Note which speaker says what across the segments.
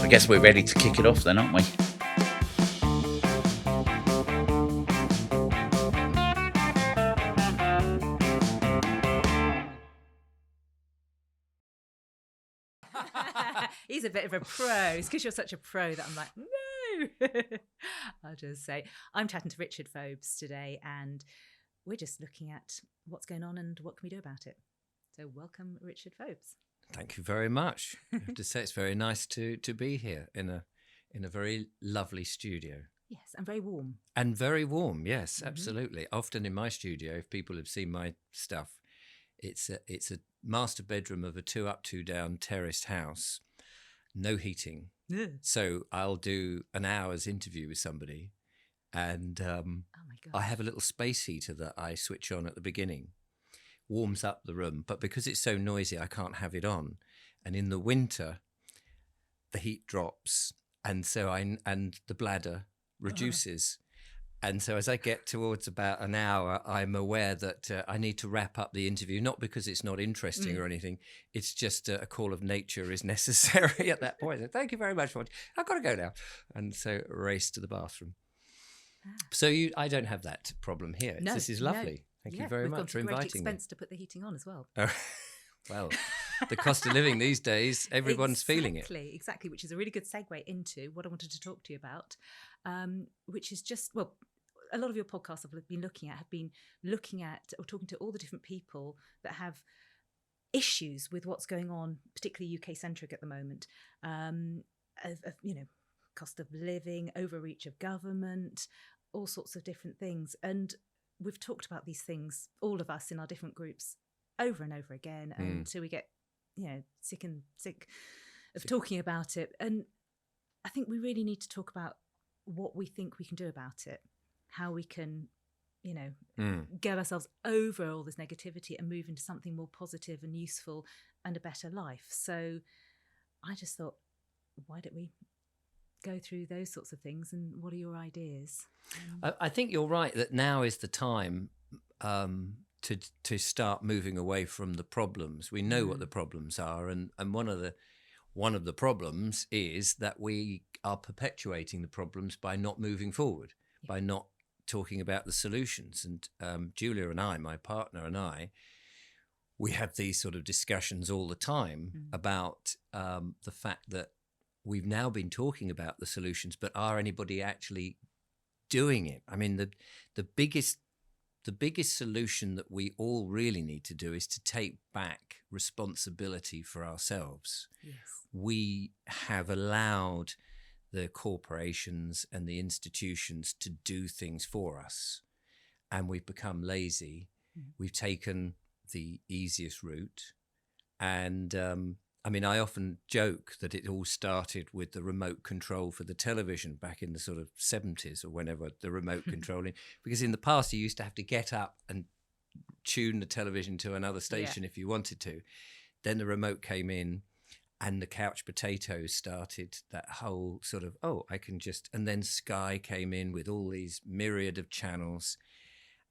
Speaker 1: guess we're ready to kick it off then, aren't we?
Speaker 2: He's a bit of a pro. It's because you're such a pro that I'm like, no. I'll just say, I'm chatting to Richard Vobes today, and we're just looking at what's going on and what can we do about it. So welcome, Richard Vobes.
Speaker 3: Thank you very much. I have to say it's very nice to be here in a very lovely studio.
Speaker 2: Yes, and very warm.
Speaker 3: And very warm, yes, absolutely. Often in my studio, if people have seen my stuff, it's a master bedroom of a 2-up, 2-down terraced house, no heating.
Speaker 2: Yeah.
Speaker 3: So I'll do an hour's interview with somebody, and
Speaker 2: Oh my God.
Speaker 3: I have a little space heater that I switch on at the beginning. Warms up the room, but because it's so noisy, I can't have it on. And in the winter, the heat drops, and so the bladder reduces. And so as I get towards about an hour, I'm aware that I need to wrap up the interview, not because it's not interesting or anything. It's just a call of nature is necessary at that point. So, thank you very much for watching. I've got to go now. And so race to the bathroom. So I don't have that problem here.
Speaker 2: No,
Speaker 3: this is lovely. Thank you very much for inviting me.
Speaker 2: Great expense to put the heating on as well.
Speaker 3: Oh, well, the cost of living these days, everyone's feeling it.
Speaker 2: Exactly, which is a really good segue into what I wanted to talk to you about, which is just, well, a lot of your podcasts have been looking at or talking to all the different people that have issues with what's going on, particularly UK-centric at the moment, cost of living, overreach of government, all sorts of different things. And we've talked about these things, all of us in our different groups, over and over again until we get, sick of talking about it. And I think we really need to talk about what we think we can do about it, how we can, get ourselves over all this negativity and move into something more positive and useful and a better life. So I just thought, why don't we go through those sorts of things, and what are your ideas?
Speaker 3: I think you're right that now is the time to start moving away from the problems. We know what the problems are, and one of the problems is that we are perpetuating the problems by not moving forward, by not talking about the solutions. And Julia and I, my partner and I, we have these sort of discussions all the time about the fact that we've now been talking about the solutions, but are anybody actually doing it? I mean, the biggest solution that we all really need to do is to take back responsibility for ourselves.
Speaker 2: Yes.
Speaker 3: We have allowed the corporations and the institutions to do things for us, and we've become lazy. We've taken the easiest route, and I often joke that it all started with the remote control for the television back in the sort of 70s or whenever the remote controlling, because in the past you used to have to get up and tune the television to another station if you wanted to. Then the remote came in, and the couch potatoes started that whole sort of, and then Sky came in with all these myriad of channels.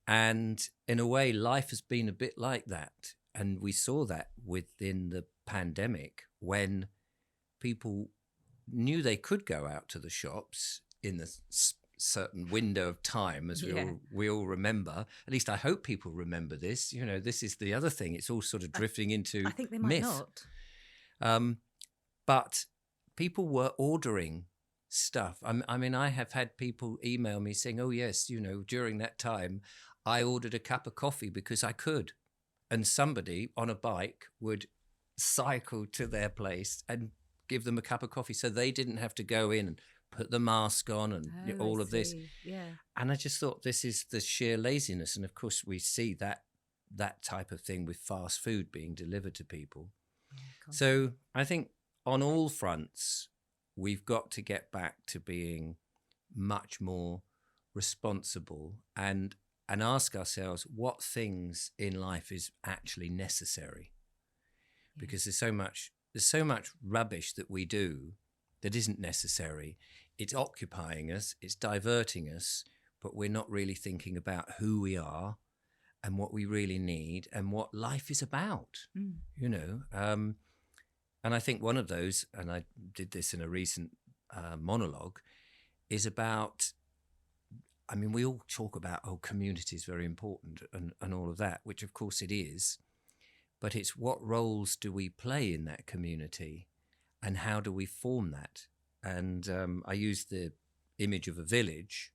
Speaker 3: And in a way, life has been a bit like that. And we saw that within the pandemic when people knew they could go out to the shops in the certain window of time, as we all remember. At least I hope people remember this. This is the other thing. It's all sort of drifting into
Speaker 2: I think they might not.
Speaker 3: But people were ordering stuff. I have had people email me saying, oh, yes, during that time, I ordered a cup of coffee because I could. And somebody on a bike would cycle to their place and give them a cup of coffee so they didn't have to go in and put the mask on and all of this.
Speaker 2: Yeah.
Speaker 3: And I just thought this is the sheer laziness. And of course, we see that type of thing with fast food being delivered to people. So I think on all fronts, we've got to get back to being much more responsible and ask ourselves what things in life is actually necessary. Because there's so much rubbish that we do that isn't necessary. It's occupying us, it's diverting us, but we're not really thinking about who we are and what we really need and what life is about. And I think one of those, and I did this in a recent monologue, is about, I mean, we all talk about, community is very important and all of that, which of course it is, but it's what roles do we play in that community and how do we form that? And I use the image of a village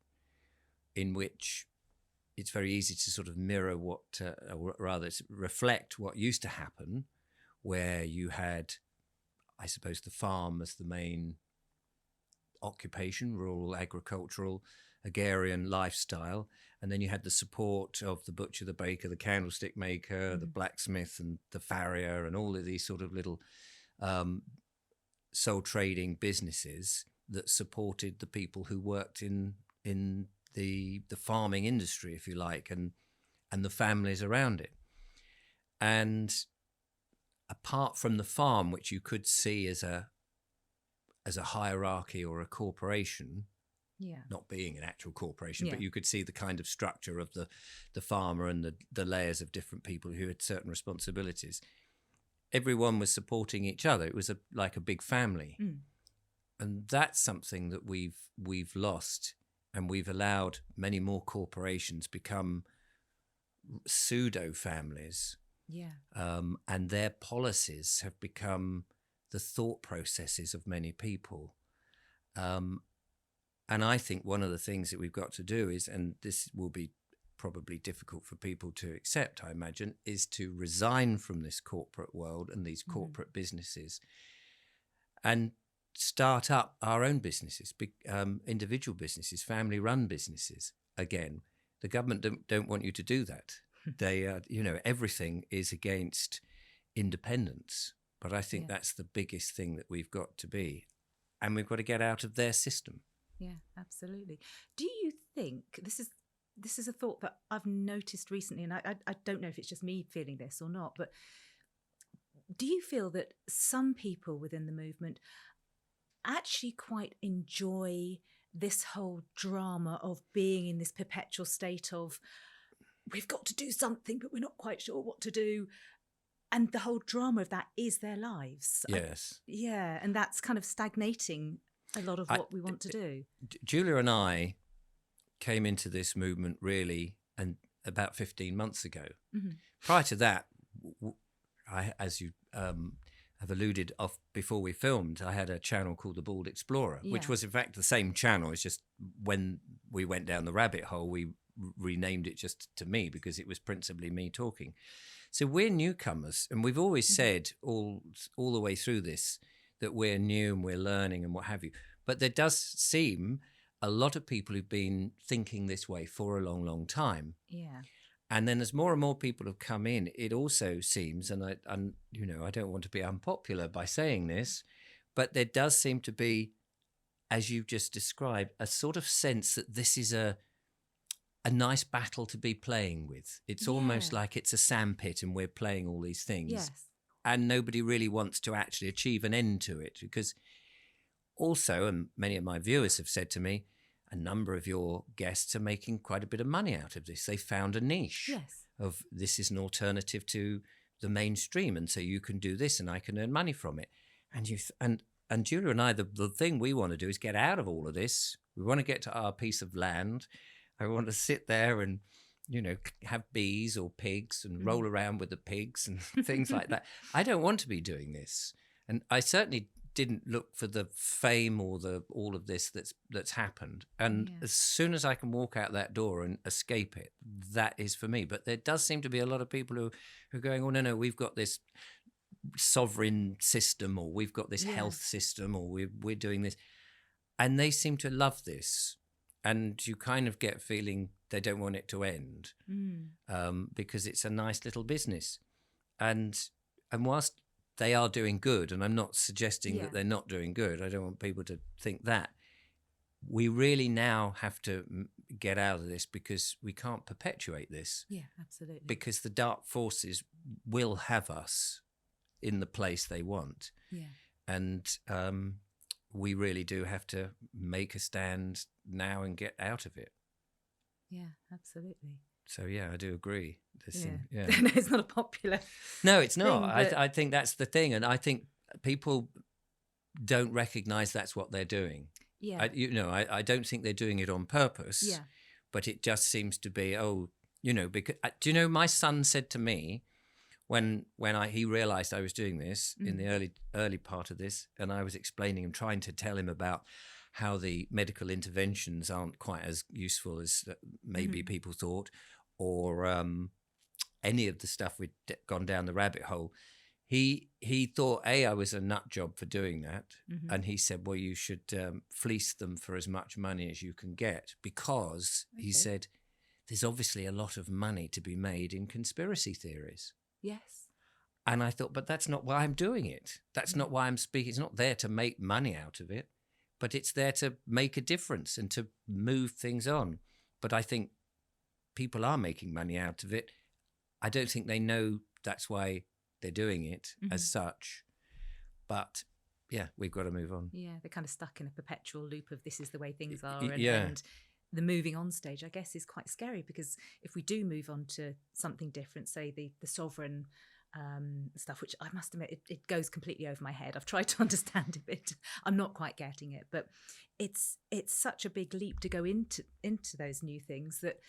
Speaker 3: in which it's very easy to sort of mirror what, or rather reflect what used to happen, where you had, I suppose, the farm as the main occupation, rural, agricultural, agrarian lifestyle. And then you had the support of the butcher, the baker, the candlestick maker, the blacksmith and the farrier and all of these sort of little soul trading businesses that supported the people who worked in the farming industry, if you like, and the families around it. And apart from the farm, which you could see as a hierarchy or a corporation, not being an actual corporation, but you could see the kind of structure of the farmer and the layers of different people who had certain responsibilities. Everyone was supporting each other. It was like a big family. And that's something that we've lost, and we've allowed many more corporations become pseudo families. And their policies have become the thought processes of many people. And I think one of the things that we've got to do is, and this will be probably difficult for people to accept, I imagine, is to resign from this corporate world and these corporate businesses and start up our own businesses, individual businesses, family-run businesses. Again, the government don't want you to do that. They, everything is against independence. But I think that's the biggest thing that we've got to be. And we've got to get out of their system.
Speaker 2: Yeah, absolutely. Do you think, this is a thought that I've noticed recently, and I don't know if it's just me feeling this or not, but do you feel that some people within the movement actually quite enjoy this whole drama of being in this perpetual state of, we've got to do something, but we're not quite sure what to do? And the whole drama of that is their lives.
Speaker 3: Yes.
Speaker 2: And that's kind of stagnating a lot of what we want to do.
Speaker 3: Julia and I came into this movement really about 15 months ago. Prior to that, as you have alluded of before we filmed, I had a channel called The Bald Explorer, which was in fact the same channel. It's just when we went down the rabbit hole, we renamed it just to me because it was principally me talking. So we're newcomers, and we've always said all the way through this that we're new and we're learning and what have you. But there does seem a lot of people who've been thinking this way for a long, long time. And then as more and more people have come in, it also seems, and I don't want to be unpopular by saying this, but there does seem to be, as you just described, a sort of sense that this is a nice battle to be playing with. It's almost like it's a sandpit and we're playing all these things. And nobody really wants to actually achieve an end to it, because also, and many of my viewers have said to me, a number of your guests are making quite a bit of money out of this. They found a niche of this is an alternative to the mainstream, and so you can do this and I can earn money from it. And Julia and I, the thing we want to do is get out of all of this. We want to get to our piece of land. I want to sit there and, have bees or pigs and roll around with the pigs and things like that. I don't want to be doing this. And I certainly didn't look for the fame or all of this that's happened. And as soon as I can walk out that door and escape it, that is for me. But there does seem to be a lot of people who are going, oh, no, we've got this sovereign system, or we've got this health system, or we're doing this. And they seem to love this. And you kind of get feeling they don't want it to end because it's a nice little business. And whilst they are doing good, and I'm not suggesting that they're not doing good, I don't want people to think that, we really now have to get out of this because we can't perpetuate this.
Speaker 2: Yeah, absolutely.
Speaker 3: Because the dark forces will have us in the place they want.
Speaker 2: Yeah.
Speaker 3: And we really do have to make a stand now and get out of it.
Speaker 2: Yeah, absolutely.
Speaker 3: So, yeah, I do agree.
Speaker 2: No, it's not a popular
Speaker 3: No, it's not.
Speaker 2: thing,
Speaker 3: I think that's the thing. And I think people don't recognize that's what they're doing.
Speaker 2: Yeah.
Speaker 3: I don't think they're doing it on purpose.
Speaker 2: Yeah.
Speaker 3: But it just seems to be, because do you know, my son said to me when he realized I was doing this in the early part of this, and I was explaining and trying to tell him about how the medical interventions aren't quite as useful as maybe people thought, or any of the stuff we'd gone down the rabbit hole. He thought, I was a nut job for doing that. And he said, well, you should fleece them for as much money as you can get, because he said, there's obviously a lot of money to be made in conspiracy theories.
Speaker 2: Yes.
Speaker 3: And I thought, but that's not why I'm doing it. That's not why I'm speaking. It's not there to make money out of it, but it's there to make a difference and to move things on. But I think people are making money out of it. I don't think they know that's why they're doing it as such. But yeah, we've got to move on. Yeah,
Speaker 2: they're kind of stuck in a perpetual loop of this is the way things are. And the moving on stage, I guess, is quite scary, because if we do move on to something different, say the sovereign stuff, which I must admit, it goes completely over my head. I've tried to understand it, but I'm not quite getting it. But it's such a big leap to go into those new things that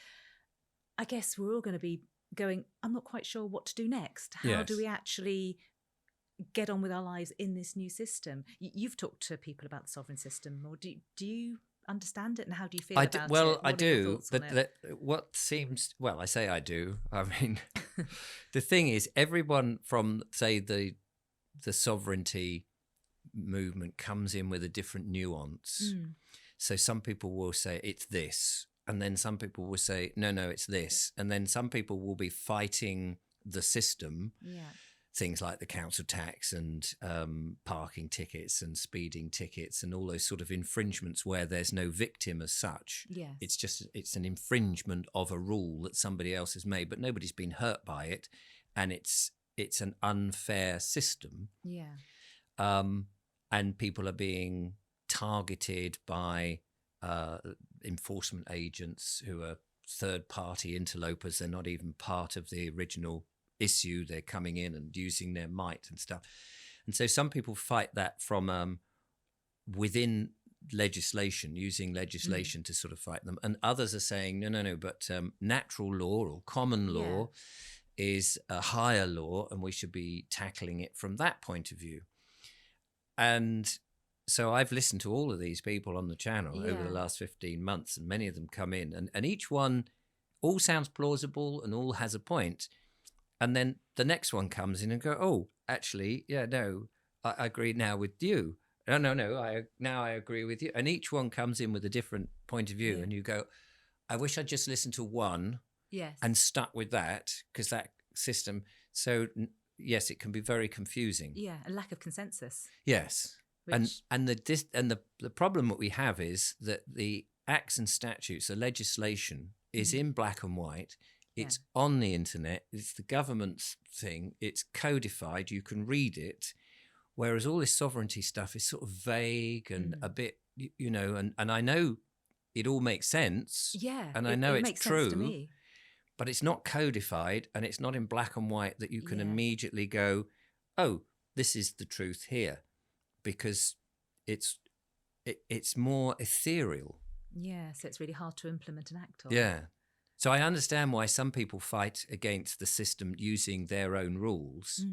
Speaker 2: I guess we're all going to be going, I'm not quite sure what to do next. How do we actually get on with our lives in this new system? You've talked to people about the sovereign system, or do you understand it, and how do you feel about it?
Speaker 3: Well, I do. What seems, well, I say I do. I mean, the thing is, everyone from, say, the sovereignty movement comes in with a different nuance. So some people will say it's this, and then some people will say, no, it's this. And then some people will be fighting the system. Yeah. Things like the council tax and parking tickets and speeding tickets and all those sort of infringements where there's no victim as such. Yes. It's an infringement of a rule that somebody else has made, but nobody's been hurt by it. And it's an unfair system. Yeah. And people are being targeted by enforcement agents who are third-party interlopers. They're not even part of the original issue. They're coming in and using their might and stuff. And so some people fight that from within legislation, using legislation to sort of fight them. And others are saying, no, but natural law or common law is a higher law, and we should be tackling it from that point of view. And so I've listened to all of these people on the channel over the last 15 months, and many of them come in, and each one all sounds plausible and all has a point. And then the next one comes in and go, oh, actually, I agree now with you. No, I agree with you. And each one comes in with a different point of view, and you go, I wish I'd just listened to one and stuck with that, because that system. So yes, it can be very confusing. Yeah,
Speaker 2: a lack of consensus.
Speaker 3: Yes. And the problem that we have is that the acts and statutes, the legislation is in black and white. It's on the internet. It's the government's thing. It's codified. You can read it. Whereas all this sovereignty stuff is sort of vague and a bit, and I know it all makes sense. Yeah. And I know it's makes true. Sense to me. But it's not codified, and it's not in black and white that you can immediately go, oh, this is the truth here. Because it's more ethereal. Yeah, so it's really hard to implement and act on. Yeah. So I understand why some people fight against the system using their own rules,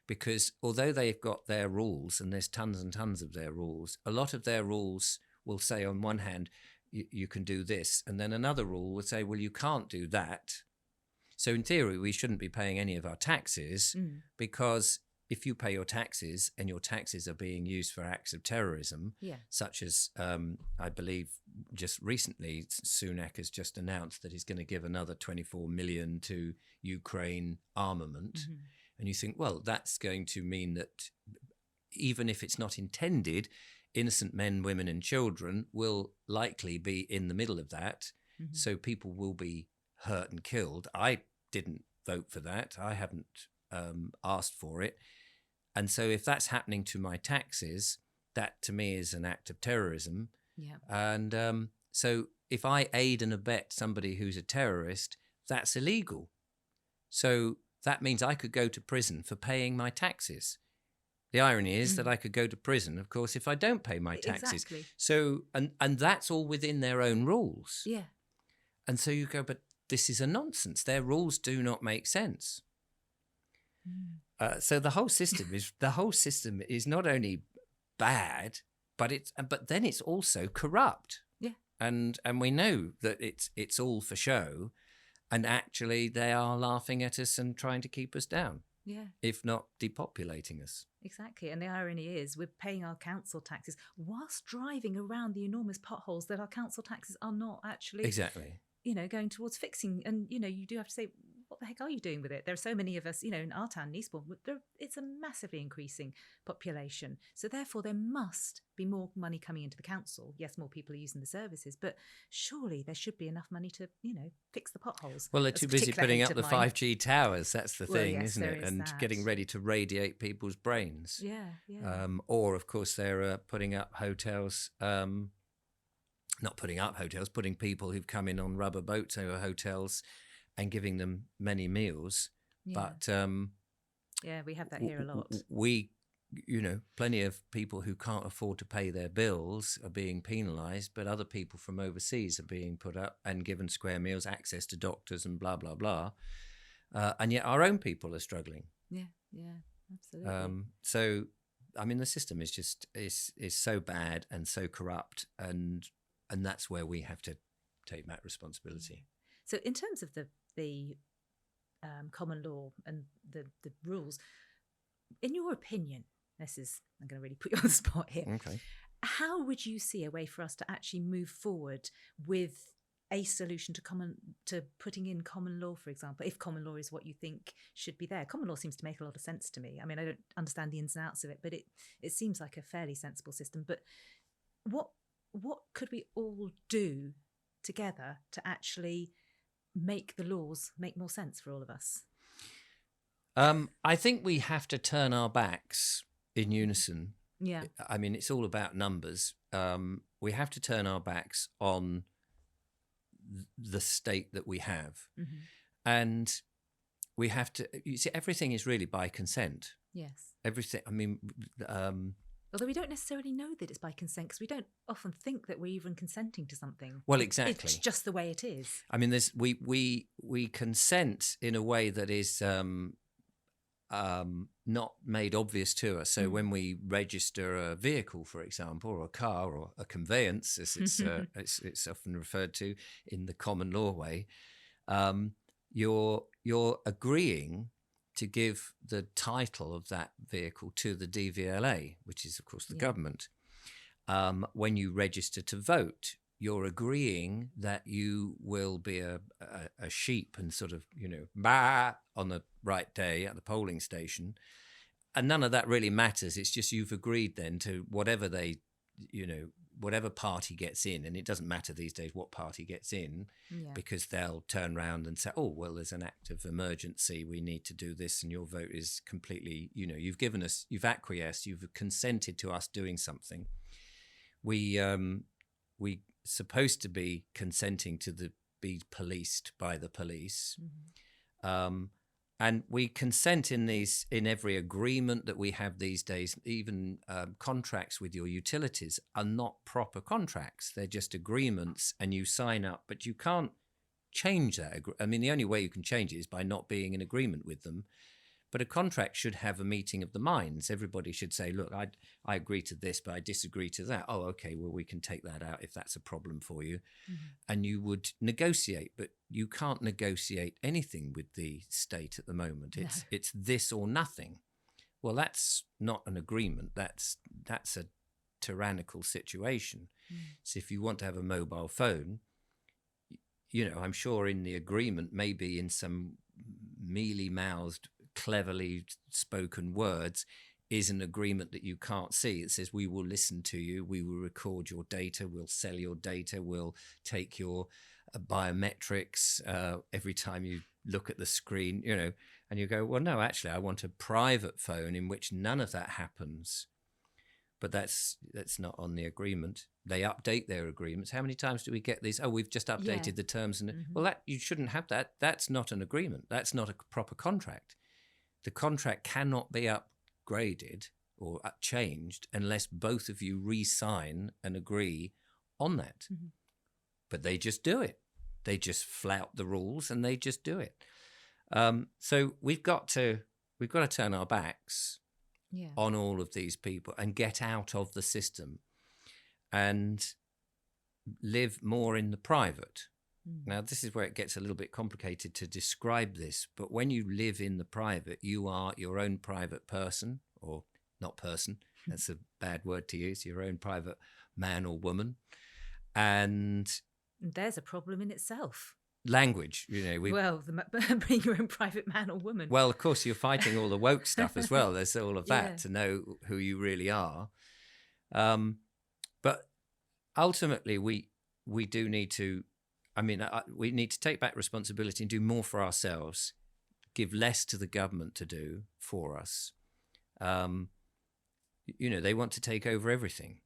Speaker 3: because although they've got their rules, and there's tons and tons of their rules, a lot of their rules will say on one hand, you can do this, and then another rule would say, well, you can't do that. So in theory, we shouldn't be paying any of our taxes, because if you pay your taxes and your taxes are being used for acts of terrorism, such as I believe just recently Sunak has just announced that he's going to give another 24 million to Ukraine armament. And you think, well, that's going to mean that even if it's not intended, innocent men, women and children will likely be in the middle of that. So people will be hurt and killed. I didn't vote for that. I haven't asked for it. And so if that's happening to my taxes, that to me is an act of terrorism. Yeah. And so if I aid and abet somebody who's a terrorist, that's illegal. So that means I could go to prison for paying my taxes. The irony is that I could go to prison, of course, if I don't pay my taxes.
Speaker 2: Exactly.
Speaker 3: So, and that's all within their own rules.
Speaker 2: Yeah.
Speaker 3: And so you go, but this is a nonsense. Their rules do not make sense. So the whole system is not only bad, but then it's also corrupt.
Speaker 2: Yeah.
Speaker 3: And we know that it's all for show, and actually they are laughing at us and trying to keep us down.
Speaker 2: Yeah.
Speaker 3: If not depopulating us.
Speaker 2: Exactly. And the irony is we're paying our council taxes whilst driving around the enormous potholes that our council taxes are not actually
Speaker 3: Exactly.
Speaker 2: Going towards fixing. And, you do have to say, what the heck are you doing with it? There are so many of us, in our town, Eastbourne, it's a massively increasing population. So therefore, there must be more money coming into the council. Yes, more people are using the services, but surely there should be enough money to, fix the potholes.
Speaker 3: Well, they're too busy putting up the 5G towers. That's the thing,
Speaker 2: yes,
Speaker 3: isn't it? And
Speaker 2: that.
Speaker 3: getting ready to radiate people's brains.
Speaker 2: Yeah.
Speaker 3: Or, of course, they're putting up hotels. Not putting up hotels, putting people who've come in on rubber boats over hotels and giving them many meals.
Speaker 2: Yeah.
Speaker 3: But
Speaker 2: we have that here a lot.
Speaker 3: We, plenty of people who can't afford to pay their bills are being penalised, but other people from overseas are being put up and given square meals, access to doctors and blah, blah, blah. And yet our own people are struggling.
Speaker 2: Yeah, absolutely.
Speaker 3: So, I mean, the system is just is so bad and so corrupt, and that's where we have to take that responsibility.
Speaker 2: So in terms of the common law and the rules, in your opinion, I'm going to really put you on the spot here.
Speaker 3: Okay.
Speaker 2: How would you see a way for us to actually move forward with a solution to putting in common law, for example, if common law is what you think should be there? Common law seems to make a lot of sense to me. I mean, I don't understand the ins and outs of it, but it seems like a fairly sensible system. But what could we all do together to actually make the laws make more sense for all of us?
Speaker 3: I think we have to turn our backs in unison.
Speaker 2: Yeah.
Speaker 3: I mean, it's all about numbers. We have to turn our backs on the state that we have. Mm-hmm. And we have to, you see, everything is really by consent.
Speaker 2: Yes.
Speaker 3: Everything, I mean...
Speaker 2: although we don't necessarily know that it's by consent, because we don't often think that we're even consenting to something.
Speaker 3: Well, exactly.
Speaker 2: It's just the way it is.
Speaker 3: I mean, we consent in a way that is not made obvious to us. So when we register a vehicle, for example, or a car, or a conveyance, as it's often referred to in the common law way, you're agreeing to give the title of that vehicle to the DVLA, which is, of course, the government. When you register to vote, you're agreeing that you will be a sheep and sort of, bah on the right day at the polling station. And none of that really matters. It's just you've agreed then to whatever whatever party gets in, and it doesn't matter these days what party gets in, because they'll turn around and say, oh, well, there's an act of emergency, we need to do this, and your vote is completely, you've acquiesced, you've consented to us doing something. We supposed to be consenting to be policed by the police. Mm-hmm. And we consent in every agreement that we have these days. Even contracts with your utilities are not proper contracts. They're just agreements, and you sign up, but you can't change that. I mean, the only way you can change it is by not being in agreement with them. But a contract should have a meeting of the minds. Everybody should say, look, I agree to this, but I disagree to that. Oh, okay, well, we can take that out if that's a problem for you. Mm-hmm. And you would negotiate, but you can't negotiate anything with the state at the moment. It's this or nothing. Well, that's not an agreement. That's a tyrannical situation. Mm. So if you want to have a mobile phone, I'm sure in the agreement, maybe in some mealy-mouthed, cleverly spoken words, is an agreement that you can't see. It says, we will listen to you, we will record your data, we'll sell your data, we'll take your biometrics every time you look at the screen, and you go, well, no, actually, I want a private phone in which none of that happens. But that's not on the agreement. They update their agreements. How many times do we get these? Oh, we've just updated the terms. And well, you shouldn't have that. That's not an agreement. That's not a proper contract. The contract cannot be upgraded or changed unless both of you re-sign and agree on that.
Speaker 2: Mm-hmm.
Speaker 3: But they just do it. They just flout the rules and they just do it. So we've got to turn our backs on all of these people and get out of the system and live more in the private. Now, this is where it gets a little bit complicated to describe this, but when you live in the private, you are your own private person, or not person, that's a bad word to use, your own private man or woman. And
Speaker 2: there's a problem in itself.
Speaker 3: Language, being
Speaker 2: your own private man or woman.
Speaker 3: Well, of course, you're fighting all the woke stuff as well. There's all of that to know who you really are. But ultimately, we do need to, we need to take back responsibility and do more for ourselves, give less to the government to do for us. They want to take over everything.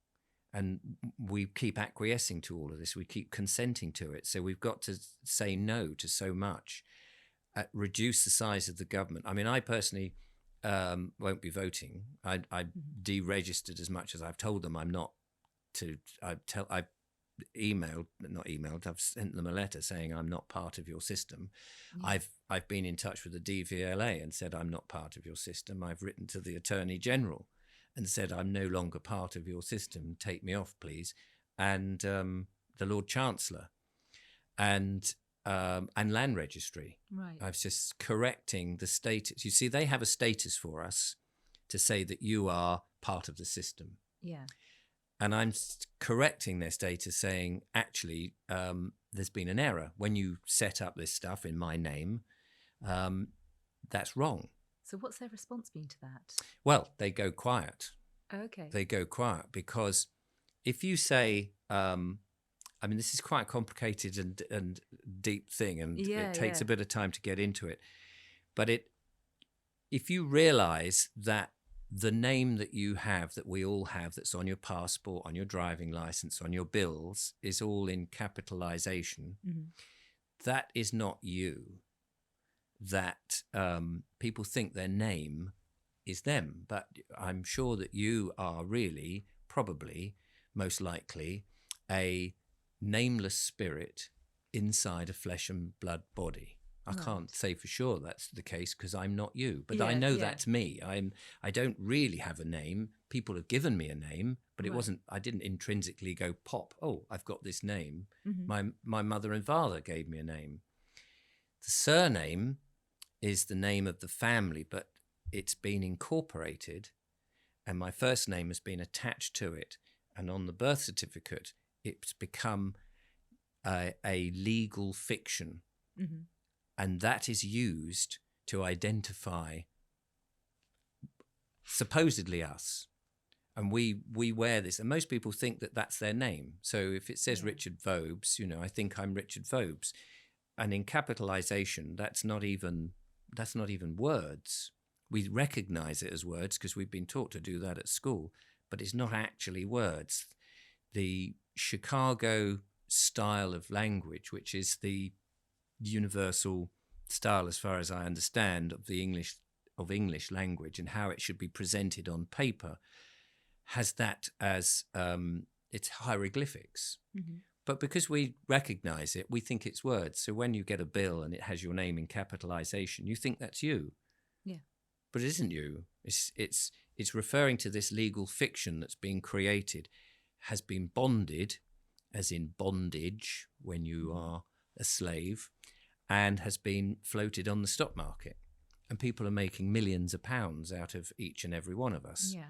Speaker 3: And we keep acquiescing to all of this. We keep consenting to it. So we've got to say no to so much, reduce the size of the government. I mean, I personally won't be voting. I deregistered as much as I've told them I'm not to. I've sent them a letter saying I'm not part of your system. Yeah. I've been in touch with the DVLA and said I'm not part of your system. I've written to the Attorney General and said, I'm no longer part of your system, take me off, please. And the Lord Chancellor and Land Registry.
Speaker 2: Right.
Speaker 3: I was just correcting the status. You see, they have a status for us to say that you are part of the system.
Speaker 2: Yeah.
Speaker 3: And I'm correcting their status saying, actually, there's been an error. When you set up this stuff in my name, that's wrong.
Speaker 2: So what's their response been to that?
Speaker 3: Well, they go quiet.
Speaker 2: Okay.
Speaker 3: They go quiet because if you say, this is quite a complicated and deep thing, and it takes a bit of time to get into it. But if you realize that the name that you have, that we all have, that's on your passport, on your driving license, on your bills, is all in capitalization, that is not you. That people think their name is them, but I'm sure that you are really, probably, most likely, a nameless spirit inside a flesh and blood body. I can't say for sure that's the case because I'm not you, but I know that's me. I don't really have a name. People have given me a name, but it wasn't. I didn't intrinsically go pop. Oh, I've got this name. My mother and father gave me a name. The surname is the name of the family, but it's been incorporated and my first name has been attached to it. And on the birth certificate, it's become a legal fiction. And that is used to identify supposedly us. And we wear this, and most people think that that's their name. So if it says Richard Vobes, I think I'm Richard Vobes. And in capitalization, that's not even words. We recognize it as words because we've been taught to do that at school, but it's not actually words. The Chicago style of language, which is the universal style, as far as I understand, of the English language and how it should be presented on paper, has that as its hieroglyphics. But because we recognize it, we think it's words. So when you get a bill and it has your name in capitalization, you think that's you.
Speaker 2: Yeah.
Speaker 3: But it isn't you. It's referring to this legal fiction that's being created, has been bonded, as in bondage when you are a slave, and has been floated on the stock market. And people are making millions of pounds out of each and every one of us.
Speaker 2: Yeah.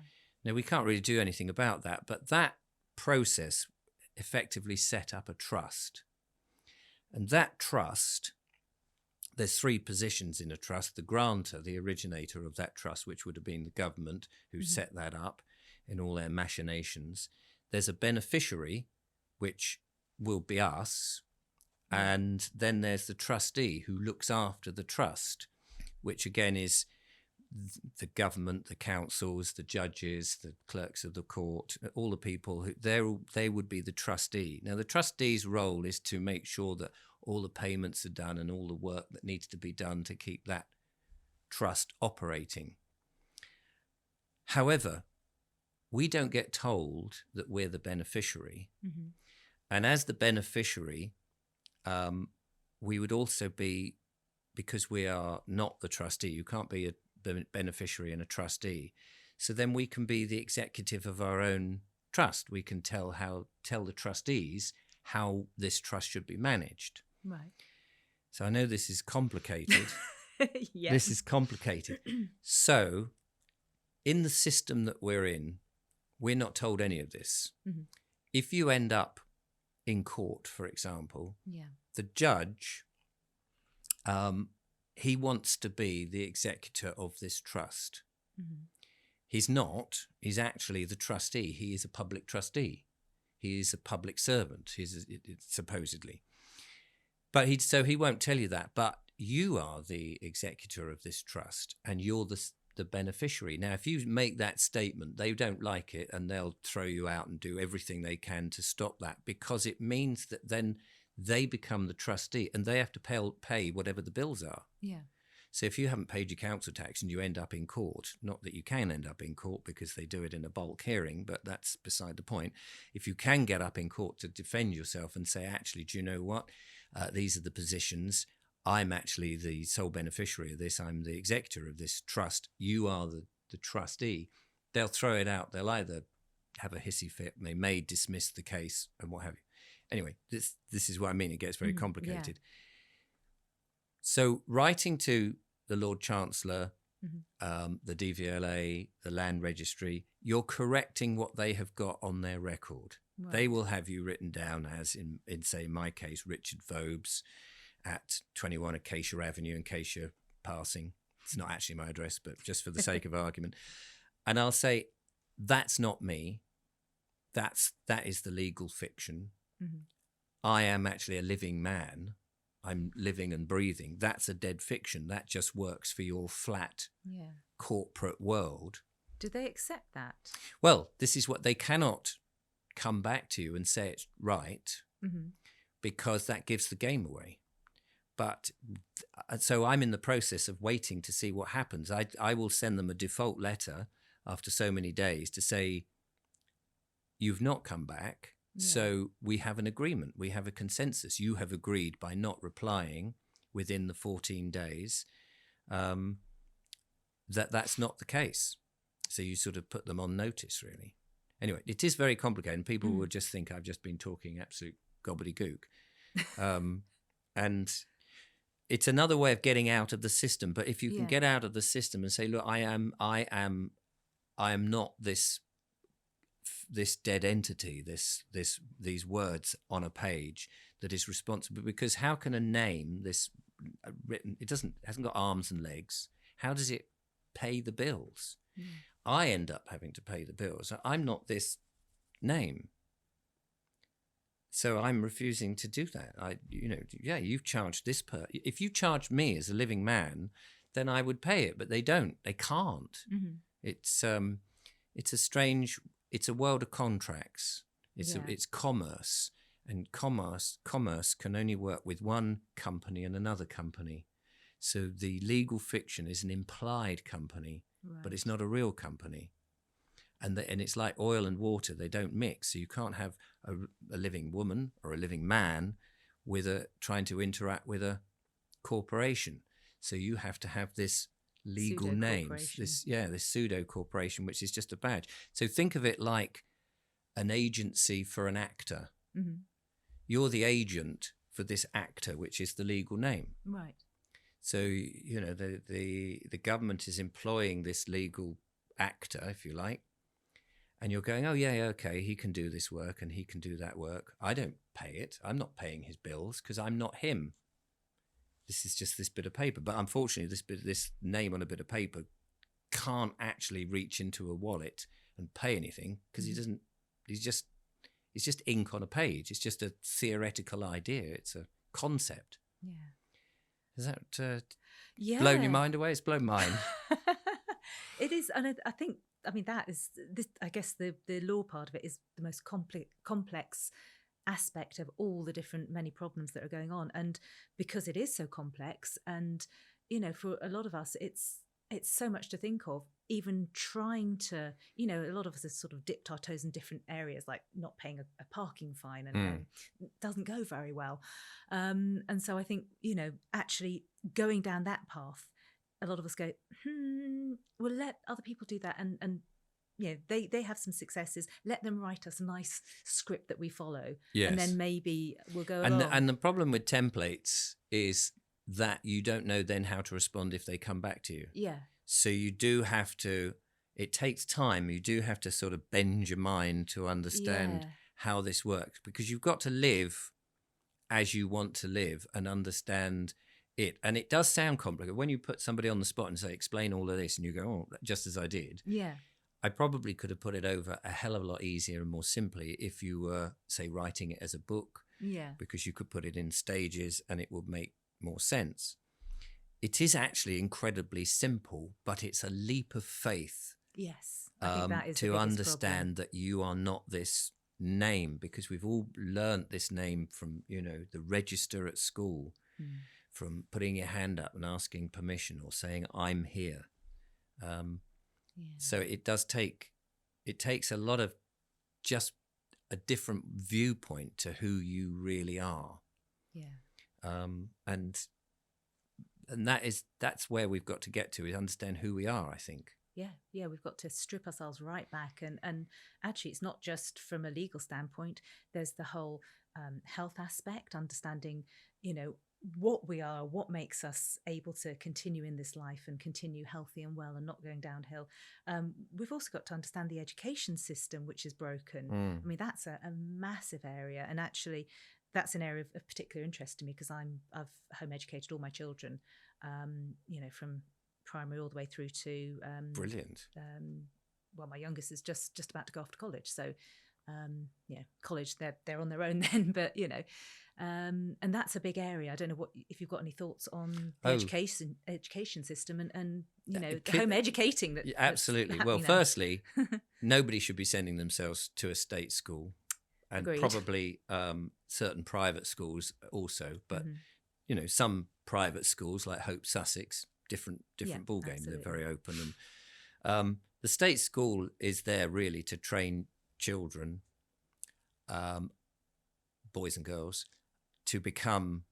Speaker 3: Now, we can't really do anything about that, but that process effectively set up a trust. And that trust, there's three positions in a trust: the grantor, the originator of that trust, which would have been the government who set that up in all their machinations. There's a beneficiary, which will be us. And then there's the trustee who looks after the trust, which again is the government, the councils, the judges, the clerks of the court, all the people who they would be the trustee. Now, the trustee's role is to make sure that all the payments are done and all the work that needs to be done to keep that trust operating. However, we don't get told that we're the beneficiary.
Speaker 2: Mm-hmm.
Speaker 3: And as the beneficiary, we would also be, because we are not the trustee, you can't be a beneficiary and a trustee. So then we can be the executive of our own trust. We can tell the trustees how this trust should be managed.
Speaker 2: Right.
Speaker 3: So I know this is complicated.
Speaker 2: Yeah.
Speaker 3: This is complicated. So in the system that we're in, we're not told any of this.
Speaker 2: Mm-hmm.
Speaker 3: If you end up in court, for example,
Speaker 2: Yeah.
Speaker 3: the judge, he wants to be the executor of this trust.
Speaker 2: Mm-hmm.
Speaker 3: He's not. He's actually the trustee. He is a public trustee. He is a public servant, supposedly. But he won't tell you that. But you are the executor of this trust, and you're the beneficiary. Now, if you make that statement, they don't like it, and they'll throw you out and do everything they can to stop that, because it means that then they become the trustee, and they have to pay whatever the bills are.
Speaker 2: Yeah.
Speaker 3: So if you haven't paid your council tax and you end up in court, not that you can end up in court because they do it in a bulk hearing, but that's beside the point. If you can get up in court to defend yourself and say, actually, do you know what? These are the positions. I'm actually the sole beneficiary of this. I'm the executor of this trust. You are the trustee. They'll throw it out. They'll either have a hissy fit, they may dismiss the case and what have you. Anyway, this is what I mean. It gets very complicated.
Speaker 2: Yeah.
Speaker 3: So writing to the Lord Chancellor,
Speaker 2: Mm-hmm.
Speaker 3: the DVLA, the Land Registry, you're correcting what they have got on their record.
Speaker 2: Right.
Speaker 3: They will have you written down as, in say, my case, Richard Vobes at 21 Acacia Avenue, in case you're passing. It's not actually my address, but just for the sake of argument. And I'll say, that's not me. That is the legal fiction.
Speaker 2: Mm-hmm.
Speaker 3: I am actually a living man. I'm living and breathing. That's a dead fiction. That just works for your flat corporate world.
Speaker 2: Do they accept that?
Speaker 3: Well, this is what they cannot come back to you and say it's right, because that gives the game away. But so I'm in the process of waiting to see what happens. I will send them a default letter after so many days to say, you've not come back. Yeah. So we have an agreement. We have a consensus. You have agreed by not replying within the 14 days that's not the case. So you sort of put them on notice, really. Anyway, it is very complicated. People will just think I've just been talking absolute gobbledygook. And it's another way of getting out of the system. But if you can get out of the system and say, look, I am not this dead entity, these words on a page that is responsible, because how can a name this written, hasn't got arms and legs, how does it pay the bills? I end up having to pay the bills. I'm not this name, so I'm refusing to do that. You've charged this if you charged me as a living man, then I would pay it, but they don't, they can't. It's a strange, it's a world of contracts. It's commerce, and commerce can only work with one company and another company. So the legal fiction is an implied company, but it's not a real company. And it's like oil and water; they don't mix. So you can't have a living woman or a living man trying to interact with a corporation. So you have to have this legal name, this pseudo corporation, which is just a badge. So think of it like an agency for an actor. You're the agent for this actor, which is the legal name. Right. So the government is employing this legal actor, if you like, and you're going, oh yeah, okay, he can do this work and he can do that work. I don't pay it. I'm not paying his bills because I'm not him. This is just this bit of paper. But unfortunately, this name on a bit of paper can't actually reach into a wallet and pay anything, because he doesn't. It's just ink on a page. It's just a theoretical idea. It's a concept. Yeah. Has that blown your mind away? It's blown mine.
Speaker 2: It is, and I think, that is this. I guess the law part of it is the most complex aspect of all the many problems that are going on, and because it is so complex, and for a lot of us, it's it's so much to think of, even trying to, you know, a lot of us have sort of dipped our toes in different areas, like not paying a parking fine, and it doesn't go very well. And so I think, you know, actually going down that path, a lot of us go, we'll let other people do that. And you know, they have some successes. Let them write us a nice script that we follow.
Speaker 3: Yes.
Speaker 2: And then maybe we'll go
Speaker 3: and
Speaker 2: along.
Speaker 3: and the problem with templates is that you don't know then how to respond if they come back to you.
Speaker 2: Yeah.
Speaker 3: So you do have to, it takes time. You do have to sort of bend your mind to understand how this works, because you've got to live as you want to live and understand it. And it does sound complicated. When you put somebody on the spot and say, explain all of this, and you go, oh, just as I did.
Speaker 2: Yeah.
Speaker 3: I probably could have put it over a hell of a lot easier and more simply if you were, say, writing it as a book.
Speaker 2: Yeah.
Speaker 3: Because you could put it in stages and it would make more sense. It is actually incredibly simple, but it's a leap of faith.
Speaker 2: Yes. I think that is
Speaker 3: to understand that you are not this name, because we've all learnt this name from, you know, the register at school, from putting your hand up and asking permission or saying, I'm here. So it does take, it takes a lot of just a different viewpoint to who you really are.
Speaker 2: Yeah.
Speaker 3: And that's where we've got to get to, is understand who we are, I think.
Speaker 2: Yeah, we've got to strip ourselves right back. And actually, it's not just from a legal standpoint. There's the whole health aspect, understanding, you know, what we are, what makes us able to continue in this life and continue healthy and well and not going downhill. We've also got to understand the education system, which is broken. I mean, that's a massive area. And actually, that's an area of particular interest to me, because I've home educated all my children, you know, from primary all the way through to
Speaker 3: brilliant.
Speaker 2: Well, my youngest is just about to go off to college, so college, they're on their own then. But you know, and that's a big area. I don't know if you've got any thoughts on the education system and you know, the home educating that.
Speaker 3: Absolutely. Well, firstly, nobody should be sending themselves to a state school. And
Speaker 2: Agreed.
Speaker 3: Probably certain private schools also, but you know, some private schools like Hope Sussex, different ball game.
Speaker 2: Absolutely.
Speaker 3: They're very open, and the state school is there really to train children, boys and girls, to become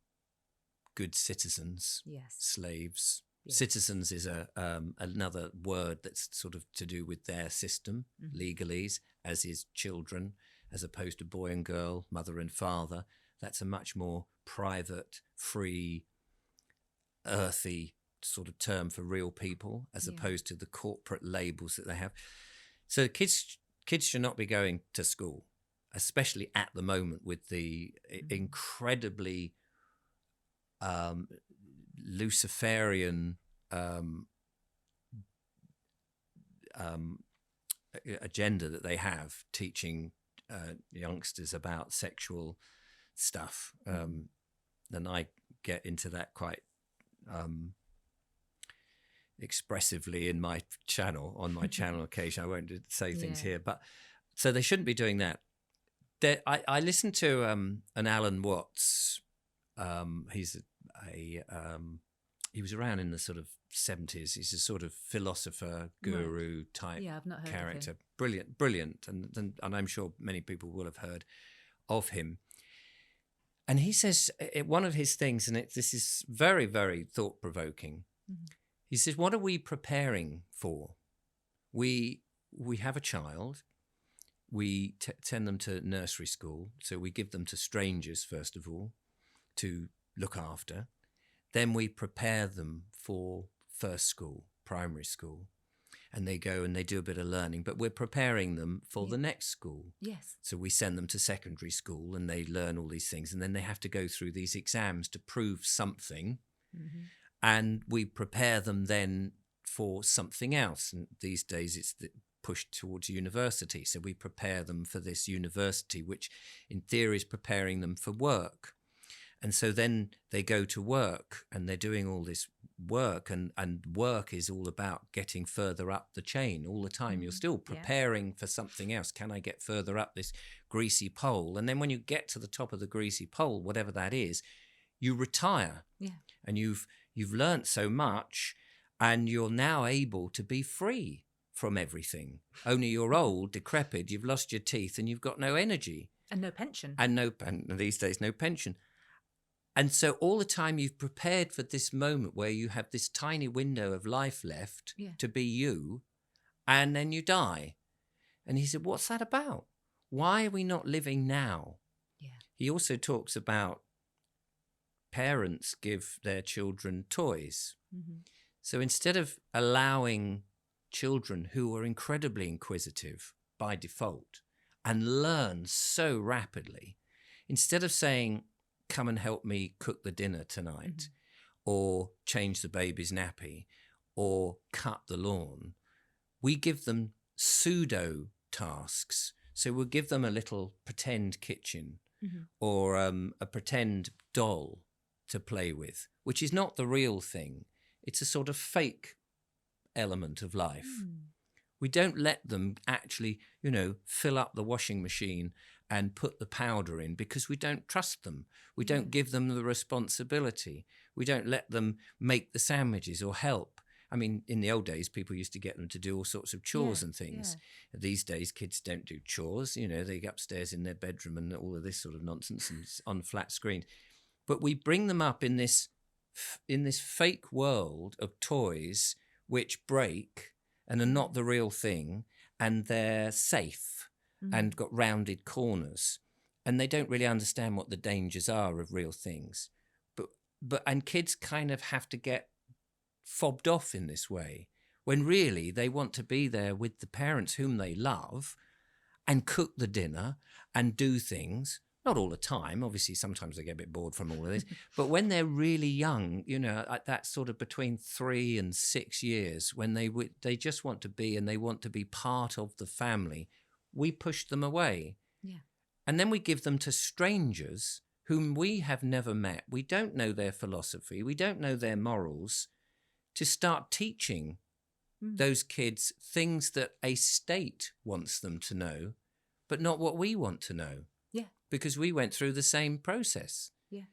Speaker 3: good citizens.
Speaker 2: Yes.
Speaker 3: Slaves.
Speaker 2: Yes.
Speaker 3: Citizens is another word that's sort of to do with their system, legalese, as is children, as opposed to boy and girl, mother and father. That's a much more private, free, earthy sort of term for real people, as opposed to the corporate labels that they have. So kids should not be going to school, especially at the moment with the incredibly Luciferian agenda that they have, teaching youngsters about sexual stuff. And I get into that quite expressively in my channel, on my channel occasion. I won't say things here, but so they shouldn't be doing that. I listened to an Alan Watts. He was around in the sort of 70s. He's a sort of philosopher, guru type
Speaker 2: I've not heard
Speaker 3: character.
Speaker 2: of him.
Speaker 3: Brilliant. And I'm sure many people will have heard of him. And he says, one of his things, and this is very, very thought-provoking, he says, what are we preparing for? We have a child. We send them to nursery school. So we give them to strangers, first of all, to look after. Then we prepare them for first school, primary school. And they go and they do a bit of learning, but we're preparing them for the next school.
Speaker 2: Yes.
Speaker 3: So we send them to secondary school and they learn all these things. And then they have to go through these exams to prove something. And we prepare them then for something else. And these days it's pushed towards university. So we prepare them for this university, which in theory is preparing them for work. And so then they go to work and they're doing all this work, and work is all about getting further up the chain all the time. You're still preparing for something else. Can I get further up this greasy pole? And then when you get to the top of the greasy pole, whatever that is, you retire. Yeah. And you've learnt so much, and you're now able to be free from everything. Only you're old, decrepit, you've lost your teeth, and you've got no energy.
Speaker 2: And no pension.
Speaker 3: And these days, no pension. And so all the time you've prepared for this moment where you have this tiny window of life left to be you, and then you die. And he said, what's that about? Why are we not living now?
Speaker 2: Yeah.
Speaker 3: He also talks about parents give their children toys.
Speaker 2: Mm-hmm.
Speaker 3: So instead of allowing children who are incredibly inquisitive by default and learn so rapidly, instead of saying, come and help me cook the dinner tonight, or change the baby's nappy, or cut the lawn, we give them pseudo tasks. So we'll give them a little pretend kitchen or a pretend doll to play with, which is not the real thing. It's a sort of fake element of life. We don't let them actually, fill up the washing machine and put the powder in because we don't trust them. We don't give them the responsibility. We don't let them make the sandwiches or help. I mean, in the old days, people used to get them to do all sorts of chores and things. Yeah. These days, kids don't do chores. They go upstairs in their bedroom and all of this sort of nonsense and on flat screen. But we bring them up in this fake world of toys which break and are not the real thing, and they're safe and got rounded corners, and they don't really understand what the dangers are of real things. But kids kind of have to get fobbed off in this way, when really they want to be there with the parents whom they love and cook the dinner and do things. Not all the time, obviously sometimes they get a bit bored from all of this, but when they're really young, at that sort of between 3 and 6 years, when they just want to be and they want to be part of the family, we push them away. Yeah. And then we give them to strangers whom we have never met. We don't know their philosophy. We don't know their morals, to start teaching those kids things that a state wants them to know, but not what we want to know. Yeah. Because we went through the same process. Yeah.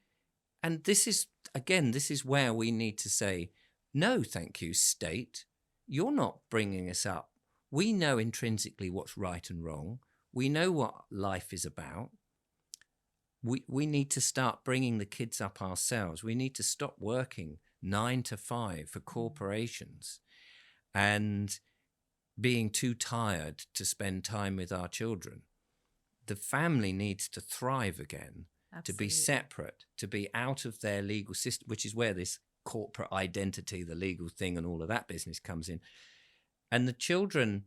Speaker 3: And this is where we need to say, no, thank you, state. You're not bringing us up. We know intrinsically what's right and wrong. We know what life is about. We need to start bringing the kids up ourselves. We need to stop working 9 to 5 for corporations and being too tired to spend time with our children. The family needs to thrive again. Absolutely. To be separate, to be out of their legal system, which is where this corporate identity, the legal thing and all of that business comes in. And the children,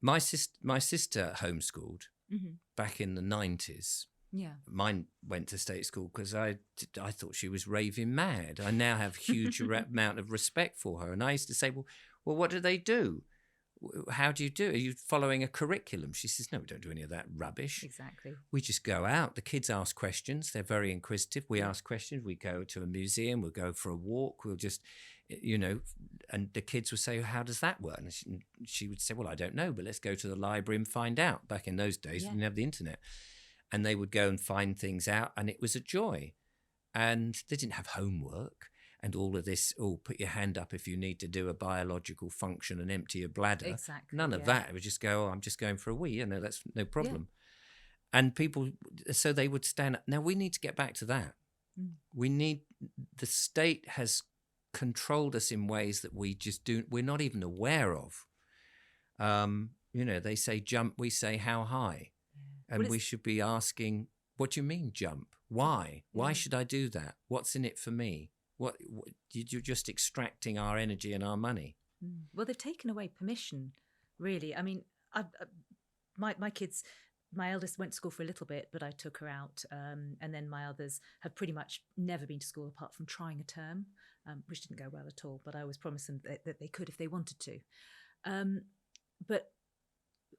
Speaker 3: my sister homeschooled back in the 90s. Yeah, mine went to state school because I thought she was raving mad. I now have huge amount of respect for her, and I used to say, well, what do they do? How do you do it? Are you following a curriculum? She says, no, we don't do any of that rubbish. Exactly. We just go out. The kids ask questions. They're very inquisitive. We ask questions. We go to a museum. We'll go for a walk. We'll just, and the kids would say, how does that work? And she would say, well, I don't know, but let's go to the library and find out. Back in those days, we didn't have the internet. And they would go and find things out, and it was a joy. And they didn't have homework and all of this, put your hand up if you need to do a biological function and empty your bladder. Exactly. None of that. It would just go, I'm just going for a wee. That's no problem. Yeah. And people, so they would stand up. Now, we need to get back to that. The state has controlled us in ways that we're not even aware of. They say jump, we say how high. And we should be asking, what do you mean jump? Why? Why should I do that? What's in it for me? What you're just extracting our energy and our money.
Speaker 2: Well, they've taken away permission, really. I mean, my kids, my eldest went to school for a little bit, but I took her out. And then my others have pretty much never been to school apart from trying a term, which didn't go well at all. But I always promised them that they could if they wanted to. But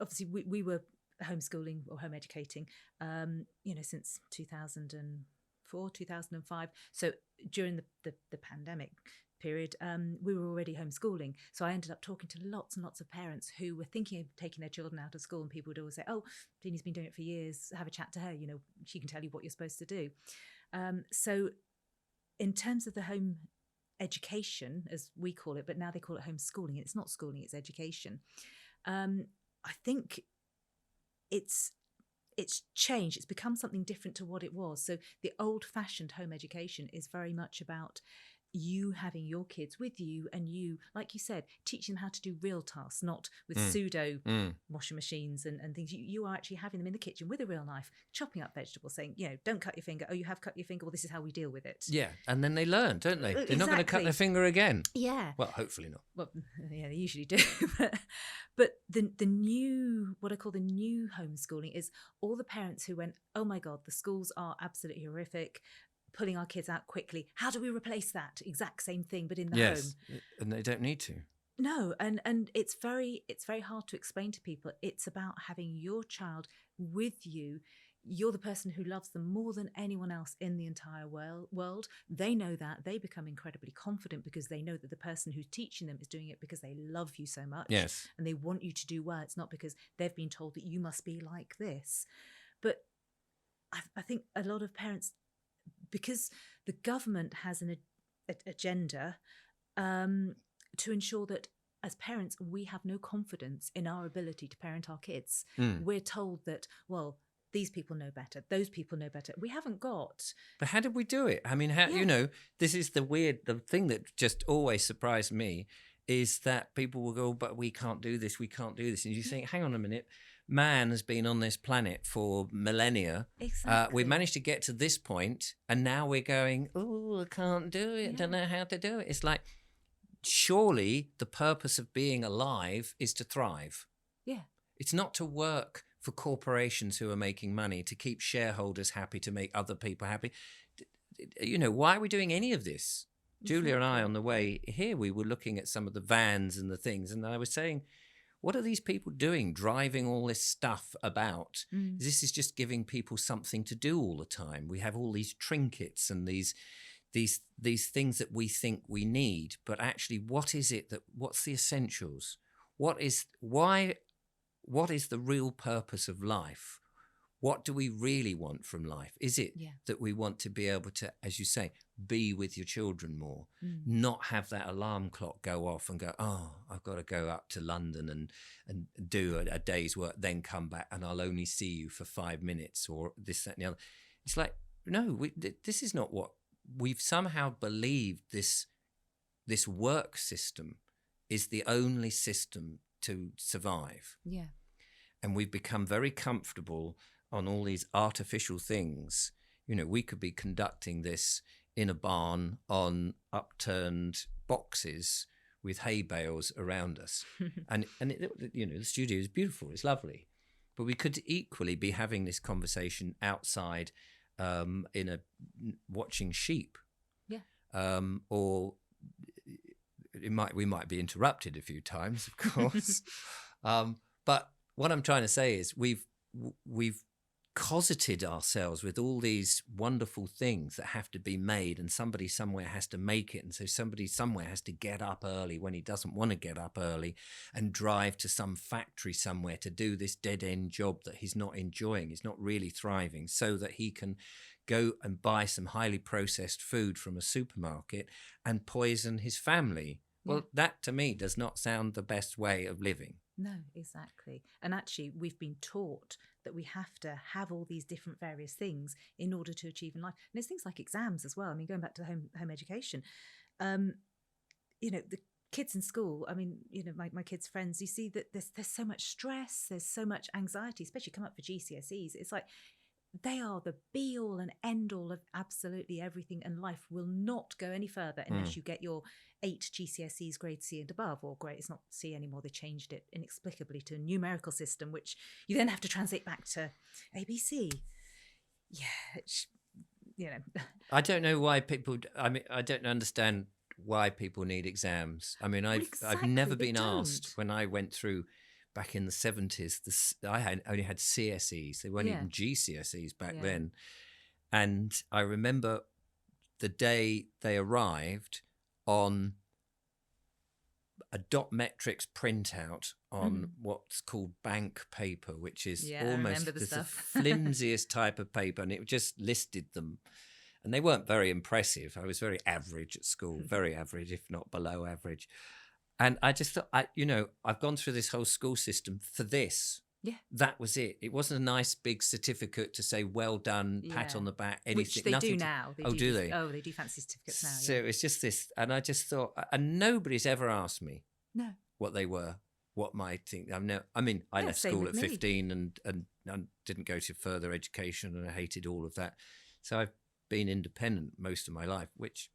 Speaker 2: obviously we were homeschooling or home educating, since 2004, 2005. So during the pandemic period, we were already homeschooling. So I ended up talking to lots and lots of parents who were thinking of taking their children out of school, and people would always say, oh, Diny's been doing it for years, have a chat to her, she can tell you what you're supposed to do. So in terms of the home education, as we call it, but now they call it homeschooling. It's not schooling, it's education. I think it's changed. It's become something different to what it was. So the old-fashioned home education is very much about you having your kids with you, and you, like you said, teaching them how to do real tasks, not with pseudo washing machines and things. You are actually having them in the kitchen with a real knife, chopping up vegetables, saying, don't cut your finger. Oh, you have cut your finger. Well, this is how we deal with it.
Speaker 3: Yeah, and then they learn, don't they? They're not going to cut their finger again.
Speaker 2: Yeah.
Speaker 3: Well, hopefully not.
Speaker 2: Well, yeah, they usually do. But the new, what I call the new homeschooling, is all the parents who went, oh my God, the schools are absolutely horrific, pulling our kids out quickly. How do we replace that exact same thing, but in the home?
Speaker 3: And they don't need to.
Speaker 2: No, and it's very hard to explain to people. It's about having your child with you. You're the person who loves them more than anyone else in the entire world. They know that. They become incredibly confident because they know that the person who's teaching them is doing it because they love you so much.
Speaker 3: Yes.
Speaker 2: And they want you to do well. It's not because they've been told that you must be like this. But I think a lot of parents, because the government has an agenda to ensure that as parents, we have no confidence in our ability to parent our kids. We're told that, well, these people know better, those people know better. We haven't got.
Speaker 3: But how did we do it? I mean, this is the thing that just always surprised me is that people will go, but we can't do this, we can't do this. And you think, hang on a minute, man has been on this planet for millennia.
Speaker 2: Exactly.
Speaker 3: We've managed to get to this point, and now we're going, oh, I can't do it, don't know how to do it. It's like, surely the purpose of being alive is to thrive.
Speaker 2: Yeah.
Speaker 3: It's not to work for corporations who are making money, to keep shareholders happy, to make other people happy. Why are we doing any of this? Exactly. Julia and I, on the way here, we were looking at some of the vans and the things, and I was saying, what are these people doing, driving all this stuff about? This is just giving people something to do all the time. We have all these trinkets and these things that we think we need, but actually, what's the essentials? What is the real purpose of life? What do we really want from life? Is it that we want to be able to, as you say, be with your children more, not have that alarm clock go off and go, oh, I've got to go up to London and do a day's work, then come back and I'll only see you for 5 minutes or this, that and the other. It's like, no, this is not what we've somehow believed. This work system is the only system to survive.
Speaker 2: Yeah.
Speaker 3: And we've become very comfortable on all these artificial things. We could be conducting this in a barn on upturned boxes with hay bales around us. and the studio is beautiful, it's lovely. But we could equally be having this conversation outside watching sheep. Yeah. Or we might be interrupted a few times, of course. But what I'm trying to say is we've cosseted ourselves with all these wonderful things that have to be made, and somebody somewhere has to make it, and so somebody somewhere has to get up early when he doesn't want to get up early and drive to some factory somewhere to do this dead-end job that he's not enjoying, he's not really thriving, so that he can go and buy some highly processed food from a supermarket and poison his family. Well, that to me does not sound the best way of living.
Speaker 2: No, exactly. And actually, we've been taught that we have to have all these different various things in order to achieve in life. And there's things like exams as well. I mean, going back to home education, the kids in school, I mean, my kids' friends, you see that there's so much stress, there's so much anxiety, especially come up for GCSEs. It's like they are the be all and end all of absolutely everything, and life will not go any further unless you get your 8 GCSEs grade C and above, or grade, it's not C anymore, they changed it inexplicably to a numerical system, which you then have to translate back to ABC.
Speaker 3: I don't know why people, I don't understand why people need exams. I mean, I've never been asked when I went through back in the 70s, I only had CSEs. They weren't even GCSEs back then. And I remember the day they arrived on a dot matrix printout on what's called bank paper, which is almost the flimsiest type of paper, and it just listed them. and they weren't very impressive. I was very average at school, very average, if not below average. And I just thought, I've gone through this whole school system for this.
Speaker 2: Yeah.
Speaker 3: That was it. It wasn't a nice big certificate to say, well done, pat on the back, anything.
Speaker 2: Which they do now.
Speaker 3: Do they?
Speaker 2: Oh, they do fancy certificates now.
Speaker 3: So it's just this. And I just thought, and nobody's ever asked me what they were, what my thing. I left school at 15 and didn't go to further education, and I hated all of that. So I've been independent most of my life, which